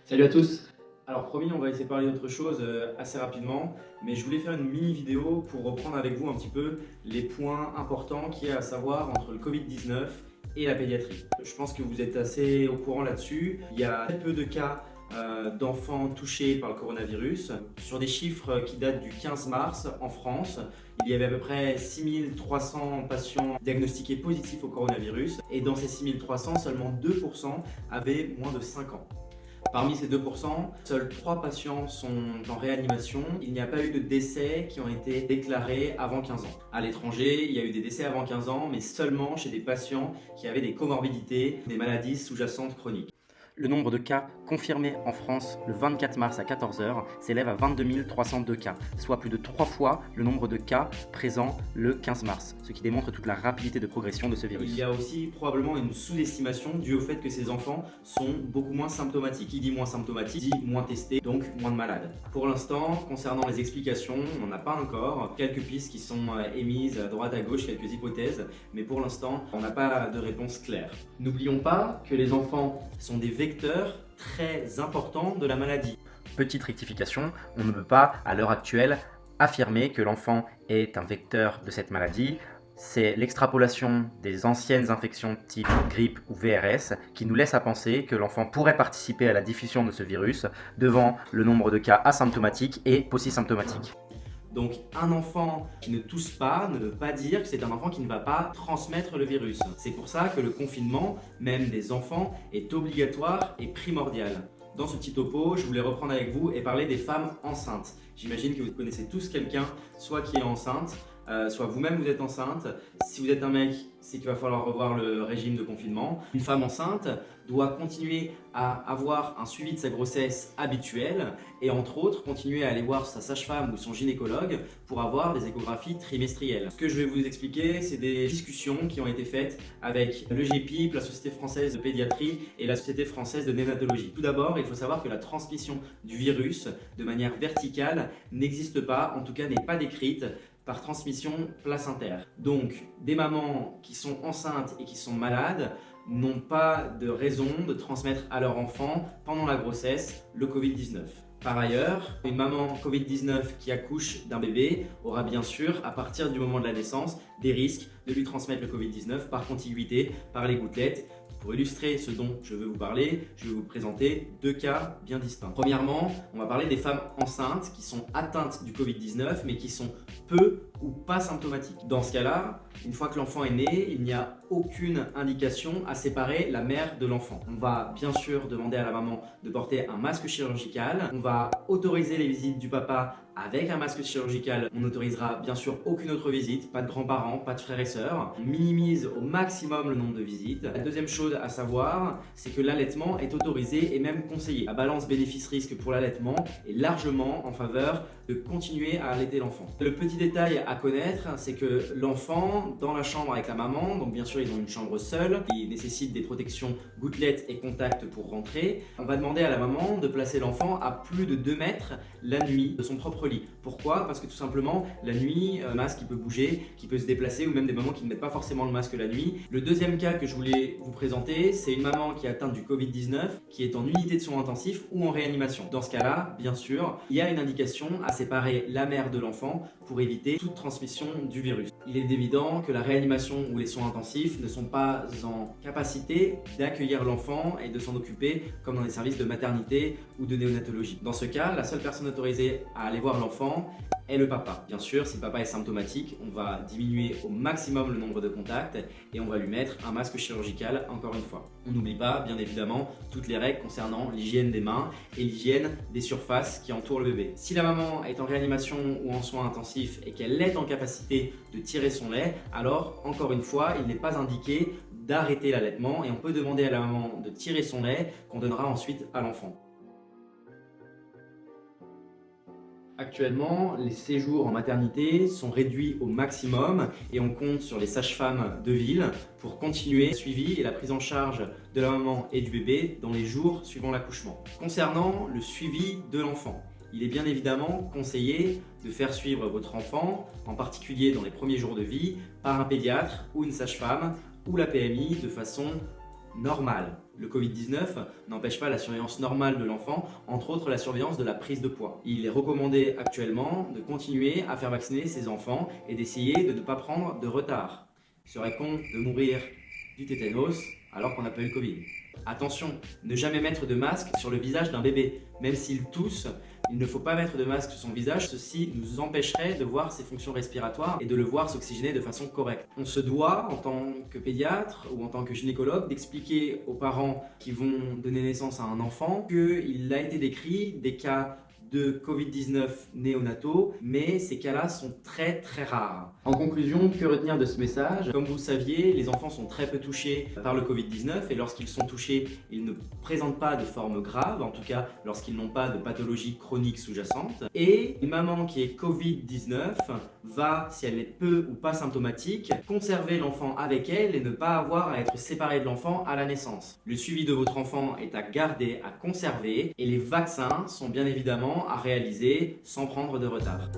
Salut à tous. Alors promis, on va essayer de parler d'autre chose assez rapidement, mais je voulais faire une mini vidéo pour reprendre avec vous un petit peu les points importants qu'il y a à savoir entre le Covid-19 et la pédiatrie. Je pense que vous êtes assez au courant là-dessus. Il y a très peu de cas d'enfants touchés par le coronavirus. Sur des chiffres qui datent du 15 mars en France, il y avait à peu près 6300 patients diagnostiqués positifs au coronavirus et dans ces 6300, seulement 2% avaient moins de 5 ans. Parmi ces 2%, seuls 3 patients sont en réanimation. Il n'y a pas eu de décès qui ont été déclarés avant 15 ans. À l'étranger, il y a eu des décès avant 15 ans, mais seulement chez des patients qui avaient des comorbidités, des maladies sous-jacentes chroniques. Le nombre de cas confirmés en France le 24 mars à 14 h s'élève à 22 302 cas, soit plus de 3 fois le nombre de cas présents le 15 mars, ce qui démontre toute la rapidité de progression de ce virus. Il y a aussi probablement une sous-estimation due au fait que ces enfants sont beaucoup moins symptomatiques. Qui dit moins symptomatique dit moins testés, donc moins de malades. Pour l'instant, concernant les explications, on n'en a pas encore. Quelques pistes qui sont émises à droite à gauche, quelques hypothèses, mais pour l'instant, on n'a pas de réponse claire. N'oublions pas que les enfants sont des vecteurs très importants de la maladie. Petite rectification, on ne peut pas à l'heure actuelle affirmer que l'enfant est un vecteur de cette maladie. C'est l'extrapolation des anciennes infections type grippe ou VRS qui nous laisse à penser que l'enfant pourrait participer à la diffusion de ce virus devant le nombre de cas asymptomatiques et paucisymptomatiques. Donc un enfant qui ne tousse pas ne veut pas dire que c'est un enfant qui ne va pas transmettre le virus. C'est pour ça que le confinement, même des enfants, est obligatoire et primordial. Dans ce petit topo, je voulais reprendre avec vous et parler des femmes enceintes. J'imagine que vous connaissez tous quelqu'un, soit qui est enceinte, soit vous-même vous êtes enceinte. Si vous êtes un mec, c'est qu'il va falloir revoir le régime de confinement. Une femme enceinte doit continuer à avoir un suivi de sa grossesse habituel et entre autres continuer à aller voir sa sage-femme ou son gynécologue pour avoir des échographies trimestrielles. Ce que je vais vous expliquer, c'est des discussions qui ont été faites avec le GEPIP, la Société française de pédiatrie et la Société française de néonatologie. Tout d'abord, il faut savoir que la transmission du virus de manière verticale n'existe pas, en tout cas n'est pas décrite par transmission placentaire. Donc, des mamans qui sont enceintes et qui sont malades n'ont pas de raison de transmettre à leur enfant pendant la grossesse le Covid-19. Par ailleurs, une maman Covid-19 qui accouche d'un bébé aura bien sûr, à partir du moment de la naissance, des risques de lui transmettre le Covid-19 par contiguïté, par les gouttelettes. Pour illustrer ce dont je veux vous parler, je vais vous présenter deux cas bien distincts. Premièrement, on va parler des femmes enceintes qui sont atteintes du Covid-19 mais qui sont peu ou pas symptomatiques. Dans ce cas-là, une fois que l'enfant est né, il n'y a aucune indication à séparer la mère de l'enfant. On va bien sûr demander à la maman de porter un masque chirurgical. On va autoriser les visites du papa avec un masque chirurgical. On n'autorisera bien sûr aucune autre visite, pas de grands-parents, pas de frères et sœurs. On minimise au maximum le nombre de visites. La deuxième chose à savoir, c'est que l'allaitement est autorisé et même conseillé. La balance bénéfice-risque pour l'allaitement est largement en faveur de continuer à allaiter l'enfant. Le petit détail à connaître, c'est que l'enfant dans la chambre avec la maman, donc bien sûr ils ont une chambre seule, qui nécessite des protections gouttelettes et contacts pour rentrer. On va demander à la maman de placer l'enfant à plus de 2 mètres la nuit de son propre lit. Pourquoi? Parce que tout simplement, la nuit, le masque il peut bouger, qui peut se déplacer, ou même des mamans qui ne mettent pas forcément le masque la nuit. Le deuxième cas que je voulais vous présenter, c'est une maman qui est atteinte du Covid-19, qui est en unité de soins intensifs ou en réanimation. Dans ce cas-là, bien sûr, il y a une indication à séparer la mère de l'enfant pour éviter toute transmission du virus. Il est évident que la réanimation ou les soins intensifs ne sont pas en capacité d'accueillir l'enfant et de s'en occuper comme dans les services de maternité ou de néonatologie. Dans ce cas, la seule personne autorisée à aller voir l'enfant est le papa. Bien sûr, si le papa est symptomatique, on va diminuer au maximum le nombre de contacts et on va lui mettre un masque chirurgical encore une fois. On n'oublie pas, bien évidemment, toutes les règles concernant l'hygiène des mains et l'hygiène des surfaces qui entourent le bébé. Si la maman est en réanimation ou en soins intensifs et qu'elle est en capacité de tirer son lait, alors, encore une fois, il n'est pas indiqué d'arrêter l'allaitement et on peut demander à la maman de tirer son lait qu'on donnera ensuite à l'enfant. Actuellement, les séjours en maternité sont réduits au maximum et on compte sur les sages-femmes de ville pour continuer le suivi et la prise en charge de la maman et du bébé dans les jours suivant l'accouchement. Concernant le suivi de l'enfant, il est bien évidemment conseillé de faire suivre votre enfant, en particulier dans les premiers jours de vie, par un pédiatre ou une sage-femme ou la PMI de façon normale. Le Covid-19 n'empêche pas la surveillance normale de l'enfant, entre autres la surveillance de la prise de poids. Il est recommandé actuellement de continuer à faire vacciner ses enfants et d'essayer de ne pas prendre de retard. Il serait con de mourir du tétanos alors qu'on n'a pas eu le Covid. Attention, ne jamais mettre de masque sur le visage d'un bébé. Même s'il tousse, il ne faut pas mettre de masque sur son visage, ceci nous empêcherait de voir ses fonctions respiratoires et de le voir s'oxygéner de façon correcte. On se doit, en tant que pédiatre ou en tant que gynécologue, d'expliquer aux parents qui vont donner naissance à un enfant qu'il a été décrit des cas de Covid-19 néonataux, mais ces cas-là sont très rares. En conclusion, que retenir de ce message? Comme vous le saviez, les enfants sont très peu touchés par le Covid-19 et lorsqu'ils sont touchés, ils ne présentent pas de formes graves, en tout cas lorsqu'ils n'ont pas de pathologie chronique sous-jacente. Et une maman qui est Covid-19 va, si elle est peu ou pas symptomatique, conserver l'enfant avec elle et ne pas avoir à être séparée de l'enfant à la naissance. Le suivi de votre enfant est à garder, à conserver et les vaccins sont bien évidemment à réaliser sans prendre de retard.